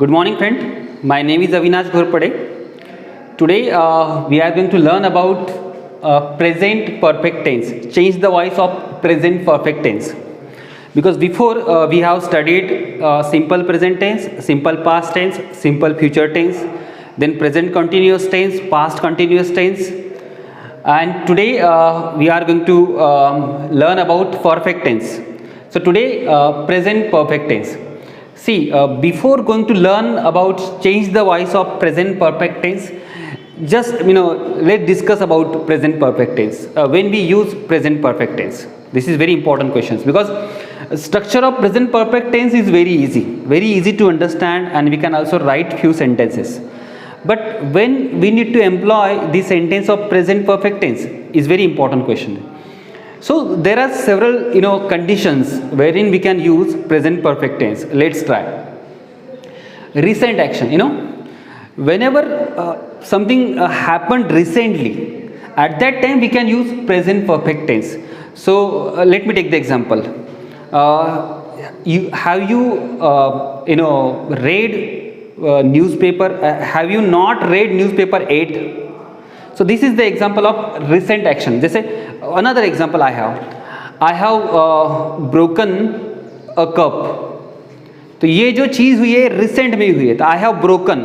Good morning, friend. My name is Avinash Ghorpade. Today we are going to learn about present perfect tense. Change the voice of present perfect tense. Because before we have studied simple present tense, simple past tense, simple future tense, then present continuous tense, past continuous tense, and today we are going to learn about perfect tense. So today present perfect tense. See, before going to learn about change the voice of present perfect tense, just let's discuss about present perfect tense. When we use present perfect tense, this is very important questions because structure of present perfect tense is very easy to understand, and we can also write few sentences. But when we need to employ the sentence of present perfect tense is very important question. So there are several conditions wherein we can use present perfect tense. Let's try. Recent action. Whenever something happened recently, at that time we can use present perfect tense. So let me take the example. Have you read newspaper? Have you not read newspaper 8? So this is the example of recent action. जैसे another example I have broken a cup. तो ये जो चीज़ हुई है recent में हुई है, तो I have broken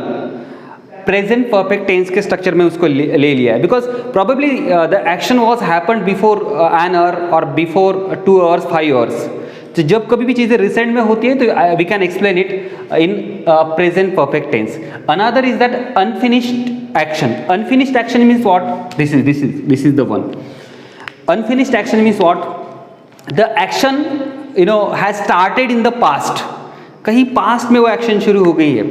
present perfect tense के स्ट्रक्चर में उसको ले लिया है, because probably the action was happened before an hour और बिफोर 2 hours 5 hours. तो जब कभी भी चीज़ें रिसेंट में होती है तो we can explain it in present perfect tense. Another is that unfinished action. Unfinished action means what? This is the one. Unfinished action means what? The action has started in the past. कहीं past में वो action शुरू हो गई है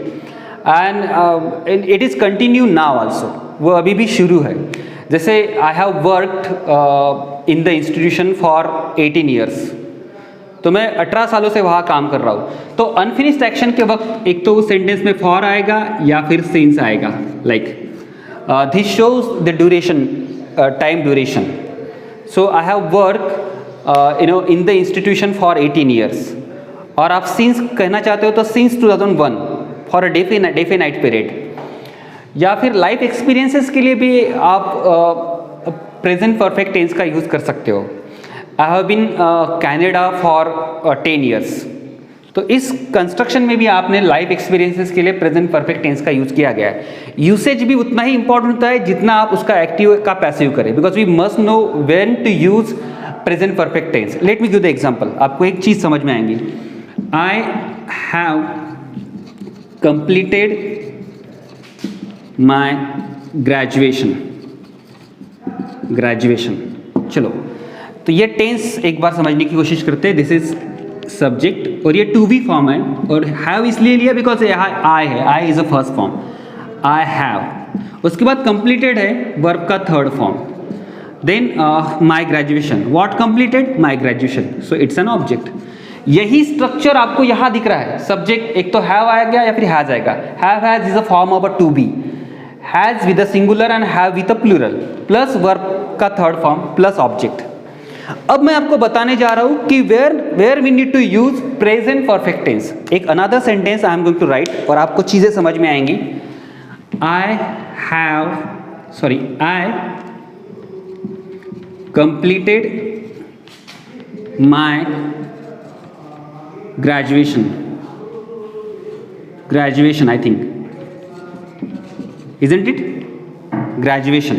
and it is continue now also. वो अभी भी शुरू है. जैसे I have worked in the institution for 18 years. तो मैं 18 सालों से वहाँ काम कर रहा हूँ. तो अनफिनिश्ड एक्शन के वक्त एक तो उस सेंटेंस में फॉर आएगा या फिर सिंस आएगा. Like this shows the duration, time duration. So I have work in the institution for 18 years. और आप सिंस कहना चाहते हो तो since 2001 for a definite period. या फिर लाइफ एक्सपीरियंसेस के लिए भी आप प्रेजेंट परफेक्ट टेंस का यूज़ कर सकते हो. I have been Canada for 10 years. तो इस कंस्ट्रक्शन में भी आपने लाइफ एक्सपीरियंसेस के लिए प्रेजेंट परफेक्ट टेंस का यूज़ किया गया है. यूसेज भी उतना ही इंपॉर्टेंट होता है जितना आप उसका एक्टिव का पैसिव करें, because we must know when to use present perfect tense. Let me give the example. आपको एक चीज़ समझ में आएंगी. I have completed my graduation. चलो, तो ये टेंस एक बार समझने की कोशिश करते हैं. दिस इज सब्जेक्ट और ये टू बी फॉर्म है, और हैव इसलिए लिया बिकॉज आई है. I is a first form. I have. उसके बाद कंप्लीटेड है वर्ब का third form. Then my graduation. What completed? My graduation. So it's an object. यही स्ट्रक्चर आपको यहां दिख रहा है. सब्जेक्ट एक तो हैव आएगा या फिर हैज आएगा. Have has is a form of a to be. Has with a singular and have with a plural plus verb का थर्ड फॉर्म प्लस ऑब्जेक्ट. अब मैं आपको बताने जा रहा हूं कि where we need to use present perfect tense. एक another sentence I am going to write और आपको चीजें समझ में आएंगी. I completed my graduation, I think, isn't it? Graduation.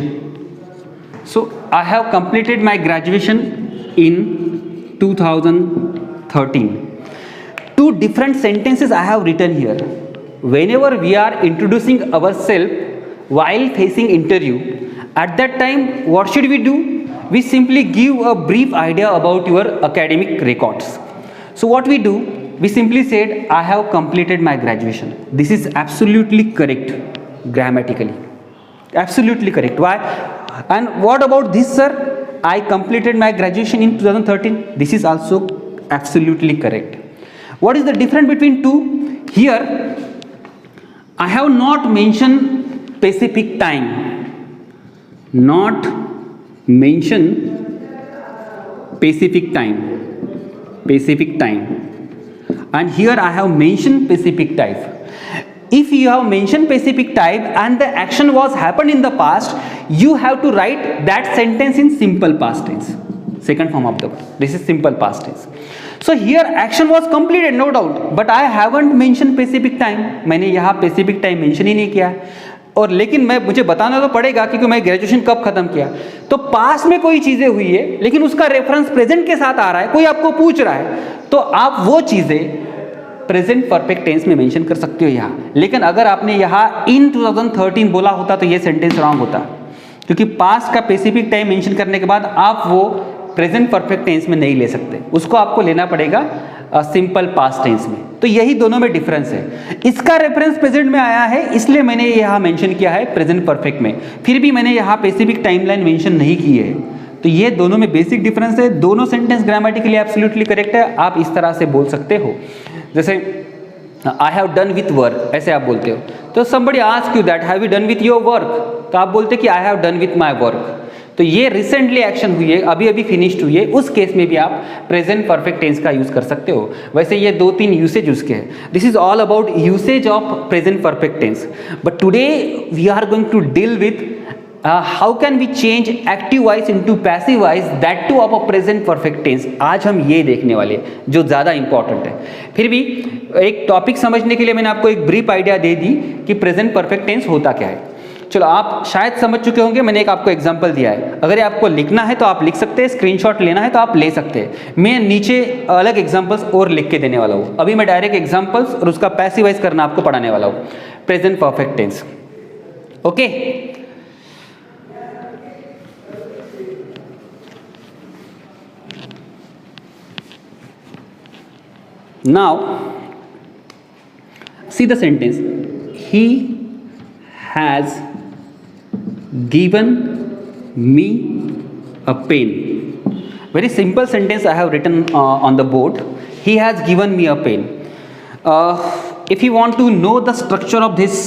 So I have completed my graduation in 2013. Two different sentences I have written here. Whenever we are introducing ourselves while facing interview, at that time what should we do? We simply give a brief idea about your academic records. So what we do, we simply said I have completed my graduation. This is absolutely correct grammatically. Absolutely correct. Why? And what about this, sir? I completed my graduation in 2013. This is also absolutely correct. What is the difference between two? Here I have not mentioned specific time. Not mention specific time. And here I have mentioned specific type. if you have mentioned specific time and the action was happened in the past, you have to write that sentence in simple past tense. Second form of the verb. This is simple past tense. So here action was completed, no doubt, but I haven't mentioned specific time. मैंने यहाँ specific time mention ही नहीं किया है, और लेकिन मुझे बताना तो पड़ेगा क्योंकि मैं ग्रेजुएशन कब खत्म किया. तो पास्ट में कोई चीजें हुई है लेकिन उसका रेफरेंस प्रेजेंट के साथ आ रहा है, कोई आपको पूछ रहा है, तो आप वो चीजें प्रेजेंट परफेक्ट टेंस में मेंशन कर सकते हो यहाँ. लेकिन अगर आपने यहाँ इन 2013 बोला होता तो ये सेंटेंस रॉन्ग होता, क्योंकि पास्ट का स्पेसिफिक टाइम मेंशन करने के बाद आप वो प्रेजेंट परफेक्ट टेंस में नहीं ले सकते, उसको आपको लेना पड़ेगा सिंपल पास्ट टेंस में. तो यही दोनों में डिफरेंस है. इसका रेफरेंस प्रेजेंट में आया है इसलिए मैंने यहाँ मेंशन किया है प्रेजेंट परफेक्ट में, फिर भी मैंने यहाँ स्पेसिफिक टाइमलाइन मेंशन नहीं की है. तो ये दोनों में बेसिक डिफरेंस है. दोनों सेंटेंस ग्रामेटिकली एब्सोल्युटली करेक्ट है. आप इस तरह से बोल सकते हो, जैसे I have done with work, ऐसे आप बोलते हो. तो somebody ask you that have you done with your work, तो आप बोलते कि I have done with my work. तो ये रिसेंटली एक्शन हुई है, अभी अभी फिनिश्ड हुई है, उस केस में भी आप प्रेजेंट परफेक्ट टेंस का यूज कर सकते हो. वैसे ये 2-3 यूसेज उसके हैं. This is all about usage of present perfect tense. But today we are going to deal with how can we change active voice into passive voice, that too of a present perfect tense. आज हम ये देखने वाले हैं जो ज़्यादा important है. फिर भी एक टॉपिक समझने के लिए मैंने आपको एक ब्रीफ आइडिया दे दी कि प्रेजेंट परफेक्ट टेंस होता क्या है. चलो आप शायद समझ चुके होंगे, मैंने एक आपको एग्जांपल दिया है. अगर आपको लिखना है तो आप लिख सकते हैं, स्क्रीनशॉट लेना है तो आप ले सकते हैं. मैं नीचे अलग एग्जांपल्स और लिख के देने वाला हूँ. अभी मैं डायरेक्ट एग्जांपल्स और उसका पैसिवाइज करना आपको पढ़ाने वाला हूँ, present perfect tense. Okay, now see the sentence, he has given me a pen. Very simple sentence I have written on the board. He has given me a pen. If you want to know the structure of this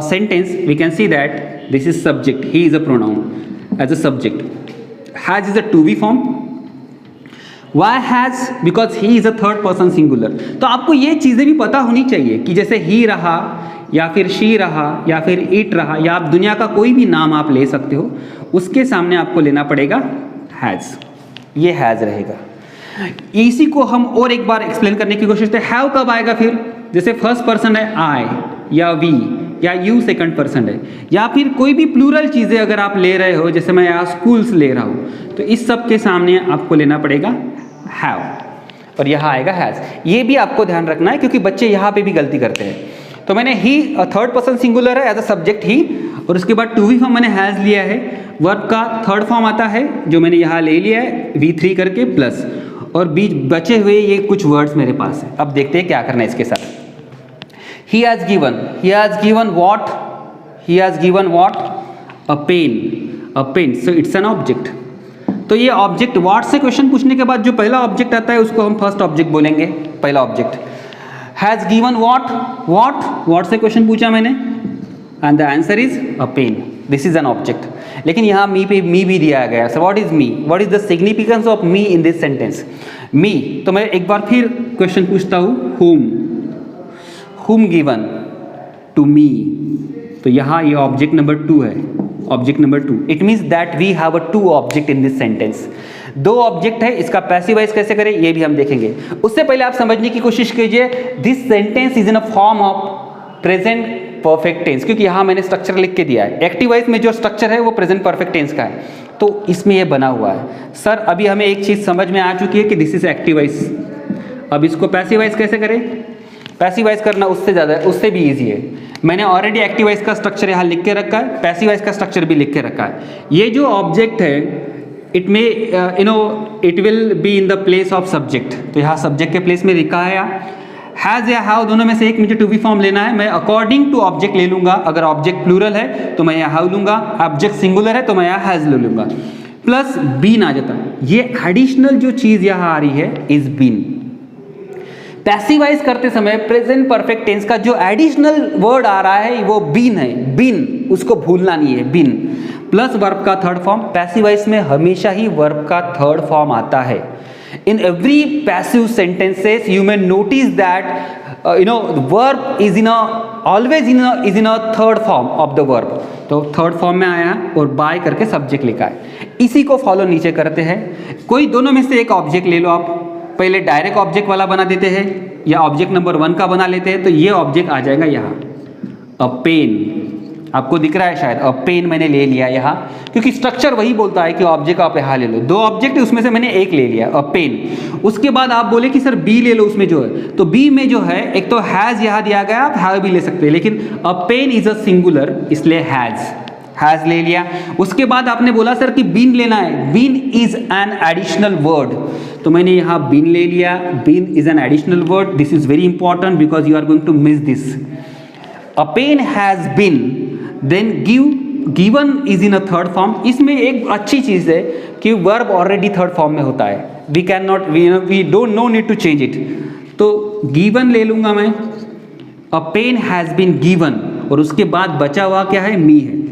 sentence, we can see that this is subject. He is a pronoun as a subject. Has is a to be form. Why has? Because he is a third person singular. तो आपको ये चीज़ें भी पता होनी चाहिए कि जैसे he रहा या फिर शी रहा या फिर इट रहा, या आप दुनिया का कोई भी नाम आप ले सकते हो, उसके सामने आपको लेना पड़ेगा हैज़. ये हैज़ रहेगा. इसी को हम और एक बार एक्सप्लेन करने की कोशिश करते हैं. हैव कब आएगा फिर? जैसे फर्स्ट पर्सन है आई या वी या यू सेकंड पर्सन है, या फिर कोई भी प्लूरल चीज़ें अगर आप ले रहे हो, जैसे मैं यहाँ स्कूल्स ले रहा हूँ, तो इस सब के सामने आपको लेना पड़ेगा हैव, और यहाँ आएगा हैज़. ये भी आपको ध्यान रखना है क्योंकि बच्चे यहाँ पे भी गलती करते हैं. तो मैंने ही थर्ड पर्सन सिंगुलर है एज अ सब्जेक्ट ही, और उसके बाद टू बी फॉर्म मैंने हैज़ लिया है. वर्ब का थर्ड फॉर्म आता है जो मैंने यहाँ ले लिया है V3 करके प्लस, और बीच बचे हुए ये कुछ वर्ड्स मेरे पास है. अब देखते हैं क्या करना है इसके साथ. He has given what? He has given what? A pen. So it's an object. तो ये ऑब्जेक्ट व्हाट से क्वेश्चन पूछने के बाद जो पहला ऑब्जेक्ट आता है उसको हम फर्स्ट ऑब्जेक्ट बोलेंगे, पहला ऑब्जेक्ट. हैज़ गिवन व्हाट से क्वेश्चन पूछा मैंने, and the answer is a pen. This is an object. लेकिन यहाँ मी पे मी भी दिया गया. So what is me? What is the significance of me in this sentence? Me. तो मैं एक बार फिर क्वेश्चन पूछता हूँ, whom गिवन? टू मी. तो यहाँ ये ऑब्जेक्ट नंबर 2 है. Object number 2. It means that we have a 2 object in this sentence. 2 object है. इसका पैसिवाइज कैसे करें ये भी हम देखेंगे. उससे पहले आप समझने की कोशिश कीजिए, this sentence is in a form of present perfect tense, क्योंकि यहाँ मैंने स्ट्रक्चर लिख के दिया है. एक्टिव वॉइस में जो स्ट्रक्चर है वो प्रेजेंट परफेक्ट टेंस का है, तो इसमें ये बना हुआ है. सर अभी हमें एक चीज़ समझ में आ चुकी है कि दिस इज एक्टिव वॉइस. अब इसको पैसिवाइज कैसे करें? पैसिवाइज करना उससे भी ईजी है. मैंने ऑलरेडी एक्टिव वॉइस का स्ट्रक्चर यहाँ लिख के रखा है, पैसिव वॉइस का स्ट्रक्चर भी लिख के रखा है. ये जो ऑब्जेक्ट है इट में it will be in the place of subject. तो यहाँ सब्जेक्ट के प्लेस में लिखा है हैज़ या हैव, दोनों में से एक मुझे टू बी फॉर्म लेना है. मैं अकॉर्डिंग टू ऑब्जेक्ट ले लूँगा. अगर ऑब्जेक्ट प्लूरल है तो मैं यहाँ हैव लूँगा, ऑब्जेक्ट सिंगुलर है तो मैं यहाँ हैज़ ले लूँगा. प्लस बीन आ जाता है. ये एडिशनल जो चीज़ यहाँ आ रही है इज बीन. पैसिवाइज करते समय प्रेजेंट परफेक्ट टेंस का जो एडिशनल वर्ड आ रहा है वो बीन है. बीन, उसको भूलना नहीं है. बीन प्लस वर्ब का थर्ड फॉर्म. पैसिवाइज में हमेशा ही वर्ब का थर्ड फॉर्म आता है. In every passive sentences you may notice that verb is in always is in a third form of the verb, तो थर्ड फॉर्म में आया और बाय करके सब्जेक्ट लिखा है। इसी को फॉलो नीचे करते हैं, कोई दोनों में से एक ऑब्जेक्ट ले लो आप, पहले डायरेक्ट ऑब्जेक्ट वाला बना देते हैं या ऑब्जेक्ट नंबर 1 का बना लेते हैं, तो ये ऑब्जेक्ट आ जाएगा यहाँ अ पेन, आपको दिख रहा है शायद, अ पेन मैंने ले लिया यहाँ, क्योंकि स्ट्रक्चर वही बोलता है कि ऑब्जेक्ट आप यहाँ ले लो, 2 ऑब्जेक्ट उसमें से मैंने एक ले लिया अ पेन। उसके बाद आप बोले कि सर बी ले लो उसमें जो है, तो बी में जो है एक तो हैज़ यहाँ दिया गया, आप हैव भी ले सकते हैं, लेकिन अ पेन इज अ सिंगुलर इसलिए हैज़ ले लिया। उसके बाद आपने बोला सर कि बीन लेना है, been is an additional word, तो मैंने यहाँ बीन ले लिया, been is an additional word, this is very important because you are going to miss this. A pen has been, then given is in a third form. इसमें एक अच्छी चीज़ है कि वर्ब ऑलरेडी थर्ड फॉर्म में होता है, we can not, we don't know need to change it, तो given ले लूँगा मैं, a pen has been given, और उसके बाद बचा हुआ क्या है, मी है।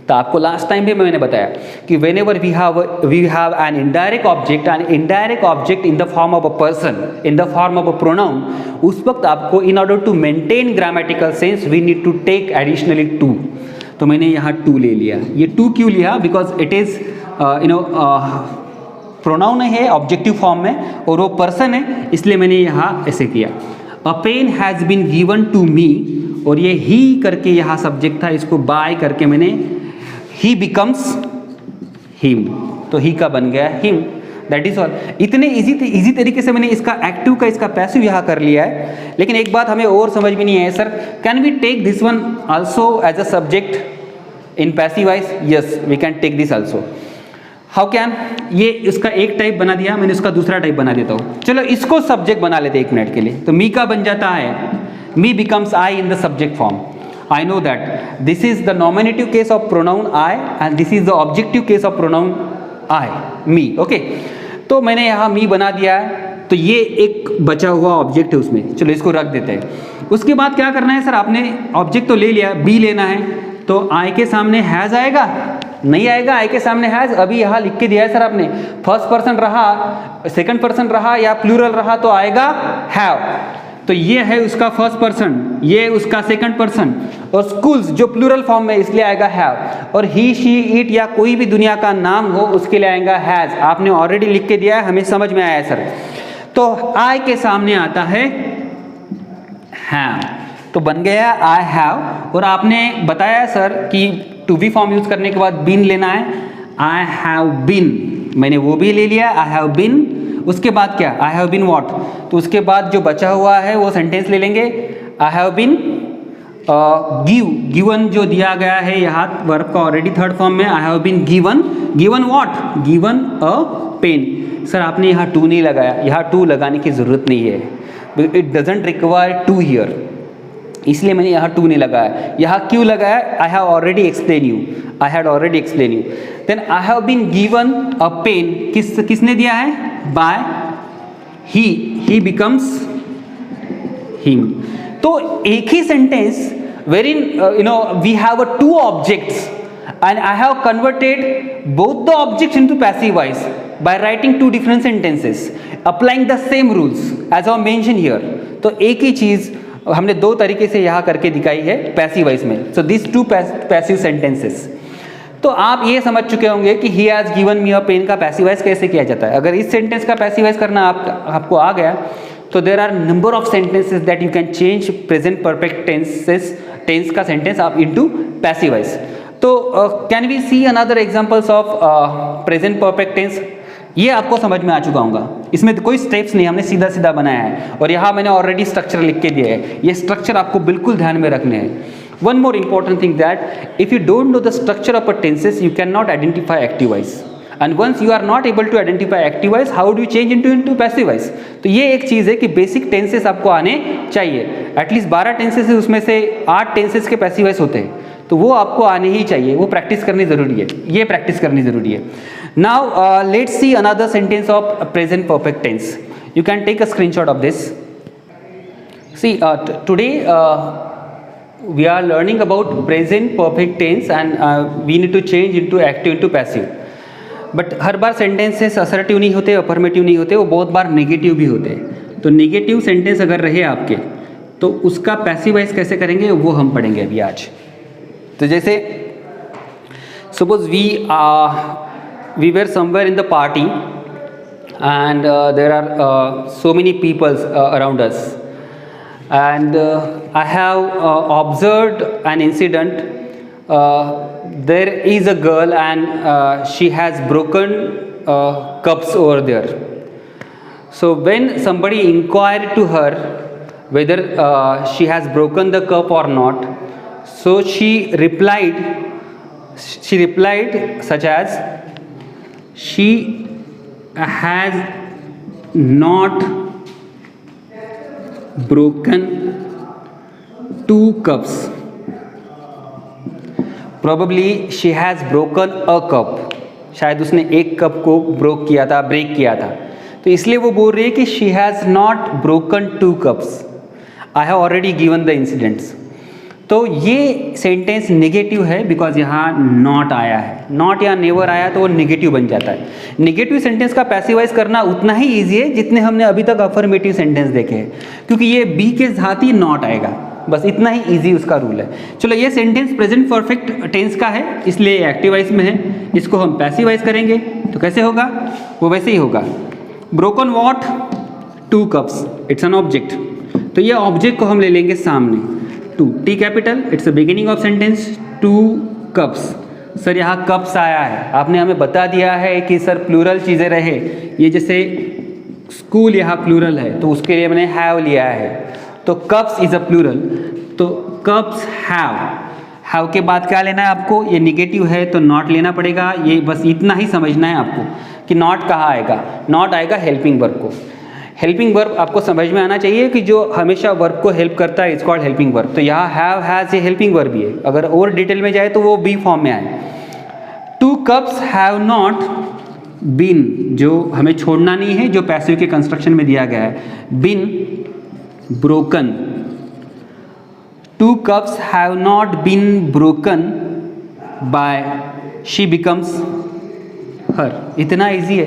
तो आपको लास्ट टाइम भी मैंने बताया कि whenever we have an indirect object in the form of a person, in the form of a pronoun, उस वक्त आपको in order to maintain grammatical sense we need to take additionally to. तो मैंने यहाँ to ले लिया, ये to क्यों लिया, बिकॉज इट इज़ प्रोनाउन है ऑब्जेक्टिव फॉर्म में और वो पर्सन है, इसलिए मैंने यहाँ ऐसे किया। A pen has been given to me, और ये ही करके यहाँ सब्जेक्ट था, इसको बाय करके मैंने ही बिकम्स हिम, तो ही का बन गया हिम, दैट इज ऑल। इतने इजी तरीके से मैंने इसका एक्टिव का इसका पैसिव यहाँ कर लिया है। लेकिन एक बात हमें और समझ में नहीं है, sir can we take this one also as a subject in passive voice? Yes, we can take this also. How can? ये इसका एक टाइप बना दिया मैंने, इसका दूसरा टाइप बना देता हूँ। चलो इसको सब्जेक्ट बना लेते 1 मिनट के लिए, तो मी का बन जाता है, me becomes I in the subject form. I know that this is the nominative case of pronoun I and this is the objective case of pronoun I, me, okay? तो मैंने यहाँ me बना दिया है, तो ये एक बचा हुआ ऑब्जेक्ट है उसमें, चलो इसको रख देते हैं। उसके बाद क्या करना है सर, आपने ऑब्जेक्ट तो ले लिया, बी लेना है, तो I के सामने हैज़ आएगा? नहीं आएगा, I के सामने हैज़। अभी यहाँ लिख के दिया है सर आपने, फर्स्ट पर्सन रहा, सेकंड पर्सन रहा या प्लूरल रहा तो आएगा हैव, तो ये है उसका फर्स्ट पर्सन, ये उसका सेकंड पर्सन, और स्कूल्स जो प्लूरल फॉर्म में इसलिए आएगा हैव, और ही शी इट या कोई भी दुनिया का नाम हो उसके लिए आएगा हैज़। आपने ऑलरेडी लिख के दिया है, हमें समझ में आया सर। तो आई के सामने आता है हैव, तो बन गया आई हैव। और आपने बताया सर कि टू बी फॉर्म यूज करने के बाद बीन लेना है, आई हैव बीन, मैंने वो भी ले लिया, आई हैव बीन। उसके बाद क्या, आई हैव बीन वॉट, तो उसके बाद जो बचा हुआ है वो सेंटेंस ले लेंगे, आई हैव बीन गिवन जो दिया गया है यहाँ वर्ब का ऑलरेडी थर्ड फॉर्म में, I have been given what, given a pen. Sir आपने यहाँ टू नहीं लगाया, यहाँ टू लगाने की ज़रूरत नहीं है, it doesn't require to here, इसलिए मैंने यहाँ टू नहीं लगाया। यहाँ क्यों लगाया, I have already explain you, I had already explain you. Then I have been given a pen, किसने दिया है, बाय ही बिकम्स हिम। तो एक ही sentence wherein we have two objects and I have converted both the objects into passive voice by writing two different sentences applying the same rules as I mentioned here। तो एक ही चीज हमने दो तरीके से यहाँ करके दिखाई है पैसिव वॉइस में। So this two passive sentences, तो आप ये समझ चुके होंगे कि he has given me a pen का पैसिव वॉइस कैसे किया जाता है। अगर इस सेंटेंस का पैसिव वॉइस करना आपको आ गया तो there are number of sentences that you can change present perfect tense का सेंटेंस आप इनटू पैसिव वॉइस। तो can we see another examples of present perfect tense. ये आपको समझ में आ चुका होगा, इसमें कोई स्टेप्स नहीं, हमने सीधा सीधा बनाया है और यहाँ मैंने ऑलरेडी स्ट्रक्चर लिख के दिया है। ये स्ट्रक्चर आपको बिल्कुल ध्यान में रखने हैं। One more important thing that if you don't know the structure of a tenses, you cannot identify active voice. And once you are not able to identify active voice, how do you change into passive voice? तो ये एक चीज़ है कि basic tenses आपको आने चाहिए। At least 12 tenses है, उसमें से 8 टेंसेस के पैसिव वॉइस होते हैं, तो वो आपको आने ही चाहिए, वो प्रैक्टिस करनी ज़रूरी है, ये प्रैक्टिस करनी ज़रूरी है। Now let's see another sentence of present perfect tense. You can take a screenshot of this. See today we are learning about present perfect tense and we need to change into active into passive। But her bar sentences assertive नहीं होते, affirmative नहीं होते, वो बहुत बार negative भी होते हैं। तो नेगेटिव सेंटेंस अगर रहे आपके तो उसका पैसिवाइज कैसे करेंगे वो हम पढ़ेंगे अभी आज। तो जैसे suppose we were somewhere in the party and there are so many peoples around us, and I have observed an incident. There is a girl and she has broken cups over there. So when somebody inquired to her whether she has broken the cup or not, so she replied such as, she has not broken 2 cups. Probably she has broken a cup. शायद उसने एक cup को break किया था, तो इसलिए वो बोल रही है कि she has not broken 2 cups. I have already given the incidents. तो ये सेंटेंस नेगेटिव है बिकॉज यहाँ नॉट आया है, नॉट या नेवर आया तो वो नेगेटिव बन जाता है। नेगेटिव सेंटेंस का पैसिवाइज करना उतना ही ईजी है जितने हमने अभी तक अफर्मेटिव सेंटेंस देखे हैं, क्योंकि ये बी के साथ ही नॉट आएगा, बस इतना ही ईजी उसका रूल है। चलो ये सेंटेंस प्रेजेंट परफेक्ट टेंस का है इसलिए एक्टिवाइज में है, इसको हम पैसिवाइज करेंगे तो कैसे होगा, वो वैसे ही होगा। Broken what 2 cups, it's an object, तो ये ऑब्जेक्ट को हम ले लेंगे सामने, 2 T capital, it's the beginning of sentence, 2 cups. Sir यहाँ कप्स आया है, आपने हमें बता दिया है कि सर प्लूरल चीज़ें रहे, ये जैसे स्कूल यहाँ प्लूरल है तो उसके लिए मैंने हैव लिया है, तो कप्स इज़ अ प्लूरल, तो कप्स हैव के बाद क्या लेना है आपको, ये निगेटिव है तो नॉट लेना पड़ेगा। ये बस इतना ही समझना है आपको कि नॉट कहाँ आएगा, नॉट आएगा हेल्पिंग वर्ब को। हेल्पिंग वर्ब आपको समझ में आना चाहिए कि जो हमेशा वर्ब को हेल्प करता है इट्स कॉल्ड हेल्पिंग वर्ब। तो यहाँ हैव हैज़ ये हेल्पिंग वर्ब ही है, अगर और डिटेल में जाए तो वो बी फॉर्म में आए। 2 कप्स हैव नॉट बीन, जो हमें छोड़ना नहीं है, जो पैसिव के कंस्ट्रक्शन में दिया गया है, been broken. 2 cups have not been broken by she becomes her. इतना ईजी है,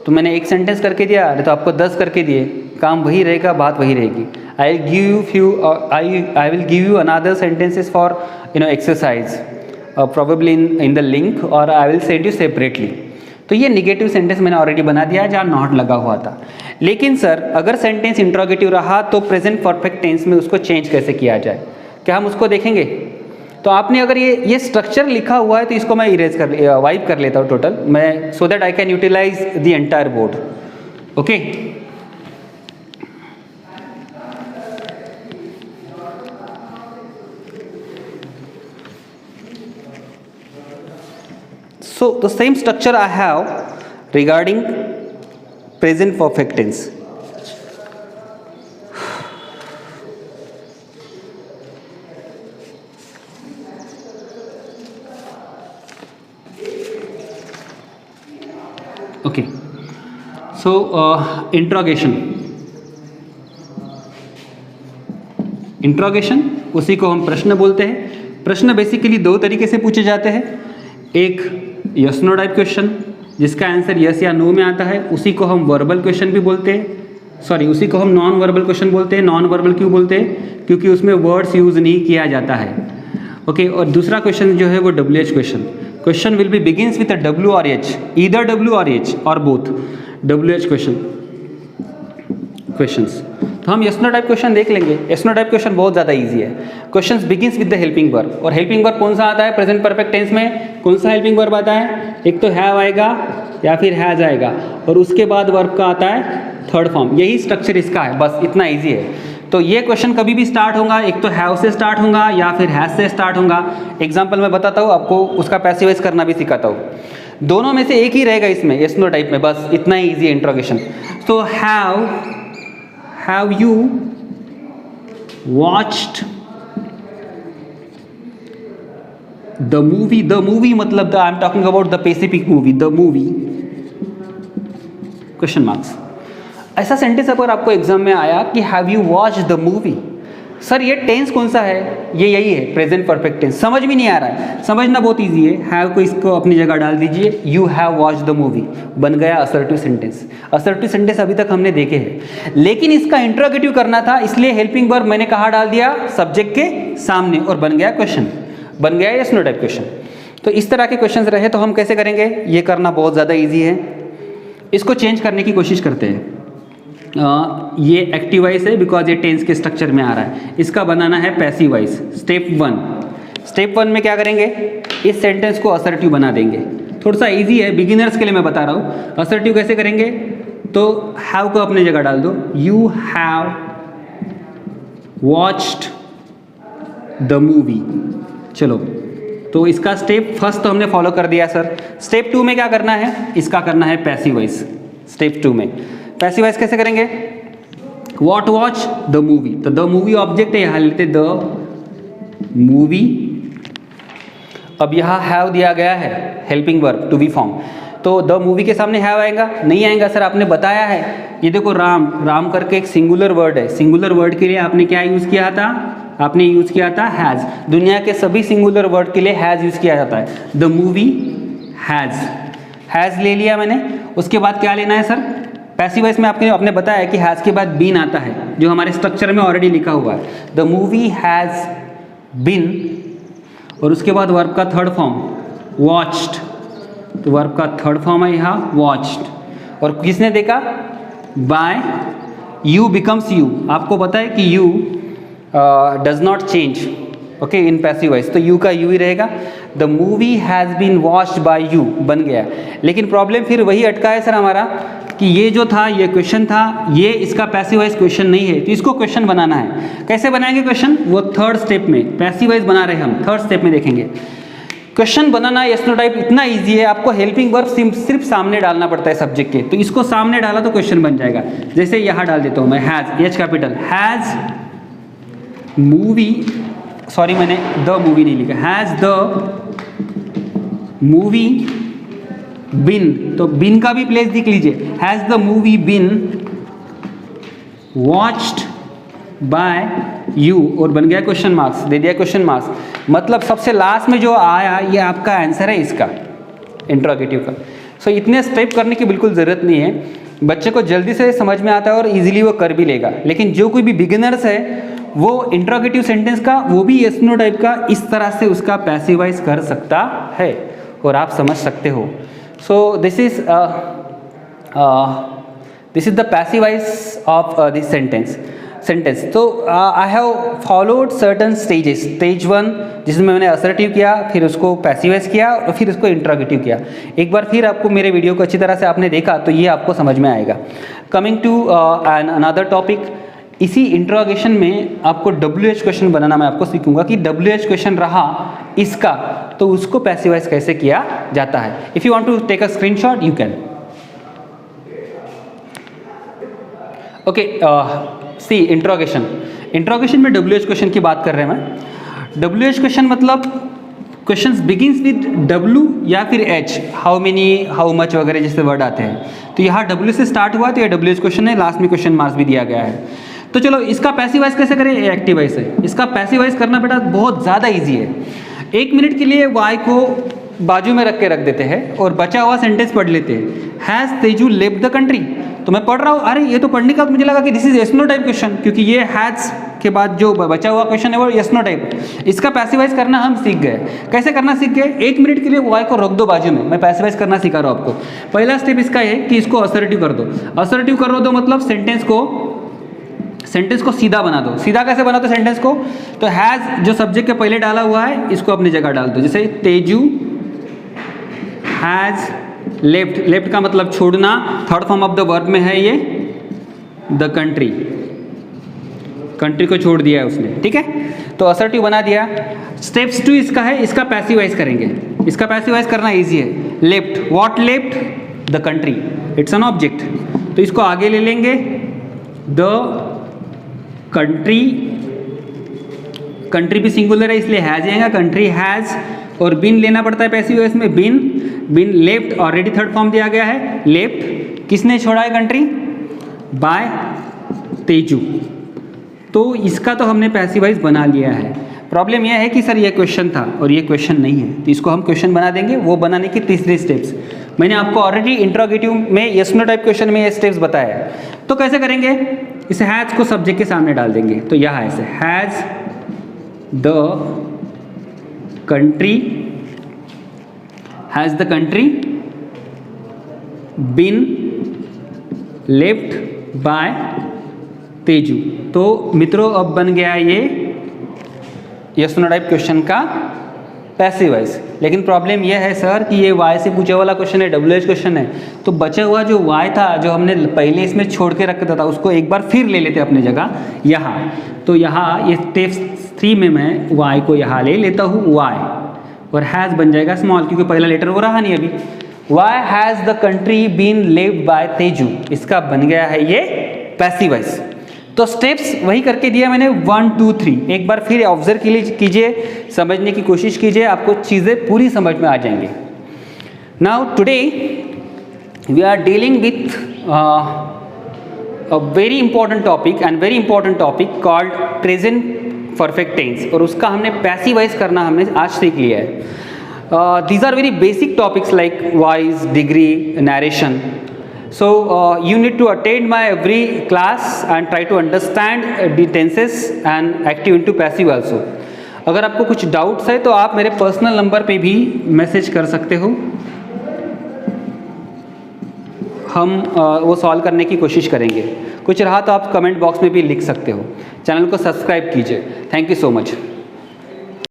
तो मैंने एक सेंटेंस करके दिया तो आपको 10 करके दिए, काम वही रहेगा, बात वही रहेगी। I will give you another sentences for exercise probably in the link, और I will send you separately. तो ये निगेटिव सेंटेंस मैंने ऑलरेडी बना दिया है जहाँ नॉट लगा हुआ था। लेकिन सर अगर सेंटेंस इंट्रोगेटिव रहा तो प्रेजेंट परफेक्ट टेंस में उसको चेंज कैसे किया जाए, क्या हम उसको देखेंगे? तो आपने अगर ये स्ट्रक्चर लिखा हुआ है तो इसको मैं वाइप कर लेता हूँ टोटल, मैं so that I can utilise the entire board. Okay, so the same structure I have regarding present perfect tense. Okay, so interrogation उसी को हम प्रश्न बोलते हैं। प्रश्न बेसिकली 2 तरीके से पूछे जाते हैं, एक यस नो टाइप क्वेश्चन जिसका आंसर यस या नो में आता है, उसी को हम वर्बल क्वेश्चन भी बोलते हैं, उसी को हम नॉन वर्बल क्वेश्चन बोलते हैं। नॉन वर्बल क्यों बोलते हैं? क्योंकि उसमें वर्ड्स यूज़ नहीं किया जाता है। ओके, और दूसरा क्वेश्चन जो है वो WH question. Question will be begins with a W और H, ईदर W और H और बोथ, WH क्वेश्चंस। तो हम यस नो टाइप क्वेश्चन देख लेंगे। यस नो टाइप क्वेश्चन बहुत ज़्यादा इजी है। Questions begins with the helping verb, और हेल्पिंग वर्ब कौन सा आता है प्रेजेंट परफेक्ट टेंस में? कौन सा हेल्पिंग वर्ब आता है? एक तो हैव आएगा या फिर हैज आएगा, और उसके बाद वर्ब का आता है थर्ड फॉर्म। यही स्ट्रक्चर इसका है, बस इतना ईजी है। तो ये क्वेश्चन कभी भी स्टार्ट होगा, एक तो हैव से स्टार्ट होगा या फिर हैज से स्टार्ट होगा। एग्जाम्पल मैं बताता हूँ आपको, उसका पैसिवाइज करना भी सिखाता हूँ। दोनों में से एक ही रहेगा इसमें, यस नो टाइप में, बस इतना ही ईजी है इंट्रोगेशन। तो have you watched the movie? The movie मतलब I am talking about the specific movie, the movie question marks. ऐसा सेंटेंस अगर आपको एग्जाम में आया कि have you watch the movie, sir ये टेंस कौन सा है, ये यही है प्रेजेंट परफेक्ट टेंस। समझ में नहीं आ रहा है, समझना बहुत इजी है। हैव को इसको अपनी जगह डाल दीजिए, you have watch the movie, बन गया असर्टिव सेंटेंस। असर्टिव सेंटेंस अभी तक हमने देखे हैं, लेकिन इसका इंट्रोगेटिव करना था, इसलिए हेल्पिंग वर्ब मैंने कहाँ डाल दिया, सब्जेक्ट के सामने, और बन गया क्वेश्चन, बन गया यस नो टाइप क्वेश्चन। तो इस तरह के क्वेश्चंस रहे तो हम कैसे करेंगे, ये करना बहुत ज़्यादा ईजी है। इसको चेंज करने की कोशिश करते हैं। ये एक्टिव वॉइस है बिकॉज ये टेंस के स्ट्रक्चर में आ रहा है, इसका बनाना है पैसिव वॉइस। स्टेप 1, स्टेप 1 में क्या करेंगे, इस सेंटेंस को असर्टिव बना देंगे। थोड़ा सा इजी है, बिगिनर्स के लिए मैं बता रहा हूँ। असर्टिव कैसे करेंगे, तो हैव को अपनी जगह डाल दो, you have watched the movie. चलो, तो इसका स्टेप फर्स्ट तो हमने फॉलो कर दिया सर। स्टेप 2 में क्या करना है, इसका करना है पैसिव वॉइस। स्टेप 2 में पैसिव वॉइस कैसे करेंगे, व्हाट वॉच द मूवी, तो द मूवी ऑब्जेक्ट है, यहाँ लेते द मूवी। अब यहाँ हैव दिया गया है, helping verb to be form, तो द मूवी के सामने हैव आएगा, नहीं आएगा सर, आपने बताया है। ये देखो राम, राम करके एक सिंगुलर वर्ड है, सिंगुलर वर्ड के लिए आपने क्या यूज़ किया था, आपने यूज़ किया था हैज़। दुनिया के सभी सिंगुलर वर्ड के लिए हैज़ यूज़ किया जाता है। द मूवी हैज़ ले लिया मैंने। उसके बाद क्या लेना है सर, पैसिव वॉइस में आपने बताया कि हैज़ के बाद बीन आता है, जो हमारे स्ट्रक्चर में ऑलरेडी लिखा हुआ है, द मूवी हैज़ बीन, और उसके बाद वर्ब का थर्ड फॉर्म वॉच्ड, तो वर्ब का थर्ड फॉर्म है यहाँ वॉच्ड, और किसने देखा, बाय यू बिकम्स यू। आपको पता है कि you does not change okay in passive voice, तो यू का यू ही रहेगा। The movie has been watched by you बन गया। लेकिन प्रॉब्लम फिर वही अटका है सर हमारा, कि ये जो था ये क्वेश्चन था, ये इसका पैसिव वॉइस क्वेश्चन नहीं है, तो इसको क्वेश्चन बनाना है। कैसे बनाएंगे क्वेश्चन, वो थर्ड स्टेप में, पैसिव वॉइस बना रहे हैं हम, थर्ड स्टेप में देखेंगे। क्वेश्चन बनाना यस नो टाइप इतना इजी है, आपको हेल्पिंग वर्ब सिर्फ सामने डालना पड़ता है सब्जेक्ट के, तो इसको सामने डाला तो क्वेश्चन बन जाएगा। जैसे यहाँ डाल देता हूँ मैं, has, H capital, has movie, sorry मैंने द मूवी नहीं लिखा, हैज़ द मूवी बिन, तो बिन का भी प्लेस देख लीजिए, has the movie been watched by you, और बन गया क्वेश्चन मार्क्स, दे दिया क्वेश्चन मार्क्स। मतलब सबसे लास्ट में जो आया ये आपका आंसर है इसका इंट्रोगेटिव का। सो इतने स्टेप करने की बिल्कुल ज़रूरत नहीं है, बच्चे को जल्दी से समझ में आता है और इजीली वो कर भी लेगा। लेकिन जो कोई भी बिगिनर्स है वो इंट्रोगेटिव सेंटेंस का, वो भी यस नो टाइप का, इस तरह से उसका पैसिवाइज कर सकता है और आप समझ सकते हो। So this is the passivize of this sentence. तो I have followed certain stages. Stage 1 जिसमें मैंने असर्टिव किया, फिर उसको पैसिवाइज किया और फिर उसको इंट्रोगेटिव किया। एक बार फिर आपको मेरे वीडियो को अच्छी तरह से आपने देखा तो ये आपको समझ में आएगा। कमिंग टू अनदर टॉपिक, इसी इंट्रोगेशन में आपको WH क्वेश्चन बनाना मैं आपको सीखूंगा कि WH क्वेश्चन रहा इसका तो उसको पैसिवाइज कैसे किया जाता है। If you want to take a screenshot you can. Okay, see interrogation में WH क्वेश्चन की बात कर रहे हैं मैं। WH क्वेश्चन मतलब क्वेश्चंस बिगिंस विद W या फिर H, how many, how much वगैरह जैसे वर्ड आते हैं। तो यहाँ W से स्टार्ट हुआ तो ये WH क्वेश्चन है, लास्ट में क्वेश्चन मार्क्स भी दिया गया है। तो चलो इसका पैसिवाइज कैसे करें, ये एक्टिवाइज है। इसका पैसिवाइज करना बेटा बहुत ज़्यादा ईजी है। 1 मिनट के लिए Y को बाजू में रख के रख देते हैं और बचा हुआ सेंटेंस पढ़ लेते हैं। Has Teju left the country, तो मैं पढ़ रहा हूँ, अरे ये तो पढ़ने का मुझे लगा कि this is yes no type question, क्योंकि ये हैज़ के बाद जो बचा हुआ क्वेश्चन है वो यस नो टाइप। इसका पैसिवाइज करना हम सीख गए। कैसे करना सीख गए, 1 मिनट के लिए वाई को रख दो बाजू में, मैं पैसिवाइज करना सिखा रहा हूँ आपको। पहला स्टेप इसका है कि इसको असर्टिव कर दो। असर्टिव कर दो मतलब सेंटेंस को सीधा बना दो। सीधा कैसे बना दो सेंटेंस को, तो हैज़ जो सब्जेक्ट के पहले डाला हुआ है इसको अपनी जगह डाल दो। जैसे तेजू हैज़ लेफ्ट, लेफ्ट का मतलब छोड़ना, third form of the verb में है ये द कंट्री, कंट्री को छोड़ दिया है उसने, ठीक है। तो असर्टिव बना दिया। स्टेप्स 2 इसका है, इसका पैसिवाइज करेंगे। इसका पैसिवाइज करना इजी है। Left, what left, the country, it's an object, तो इसको आगे ले लेंगे द कंट्री, कंट्री भी सिंगुलर है इसलिए हैज़ आएगा, कंट्री हैज़, और बिन लेना पड़ता है पैसिवाइज में, बिन लेफ्ट, ऑलरेडी थर्ड फॉर्म दिया गया है लेफ्ट, किसने छोड़ा है कंट्री, बाय तेजू, तो इसका तो हमने पैसिव वॉइस बना लिया है। प्रॉब्लम यह है कि सर ये क्वेश्चन था और ये क्वेश्चन नहीं है, तो इसको हम क्वेश्चन बना देंगे। वो बनाने की तीसरी स्टेप्स मैंने आपको ऑलरेडी इंट्रोगेटिव में यस नो टाइप क्वेश्चन में ये स्टेप्स बताया है। तो कैसे करेंगे, इसे हैज़ को सब्जेक्ट के सामने डाल देंगे, तो यह ऐसे has the country been left by Teju. तो मित्रों अब बन गया ये यस नो टाइप क्वेश्चन का पैसिव वॉइस। लेकिन प्रॉब्लम यह है सर कि ये वाई से पूछा वाला क्वेश्चन है, WH क्वेश्चन है, तो बचा हुआ जो वाई था जो हमने पहले इसमें छोड़ के रखा था उसको एक बार फिर ले लेते अपनी जगह यहाँ। तो यहाँ ये स्टेप 3 में मैं वाई को यहाँ ले लेता हूँ वाई, और हैज़ बन जाएगा स्मॉल क्योंकि पहला लेटर वो रहा नहीं अभी। Why has the country been lived by Teju, इसका बन गया है ये पैसिव वॉइस। तो स्टेप्स वही करके दिया मैंने 1 2 3। एक बार फिर ऑब्जर्व कीजिए, समझने की कोशिश कीजिए, आपको चीज़ें पूरी समझ में आ जाएंगी। Now today we are dealing with a very important topic called present perfect tense, और उसका हमने पैसिव वॉइस करना हमने आज सीख लिया है। These are very basic topics like voice, degree, narration. So you need to attend my every class and try to understand the tenses and active into passive also. अगर आपको कुछ डाउट्स है तो आप मेरे पर्सनल नंबर पे भी message कर सकते हो, हम वो सॉल्व करने की कोशिश करेंगे। कुछ रहा तो आप कमेंट बॉक्स में भी लिख सकते हो। चैनल को सब्सक्राइब कीजिए। Thank you so much.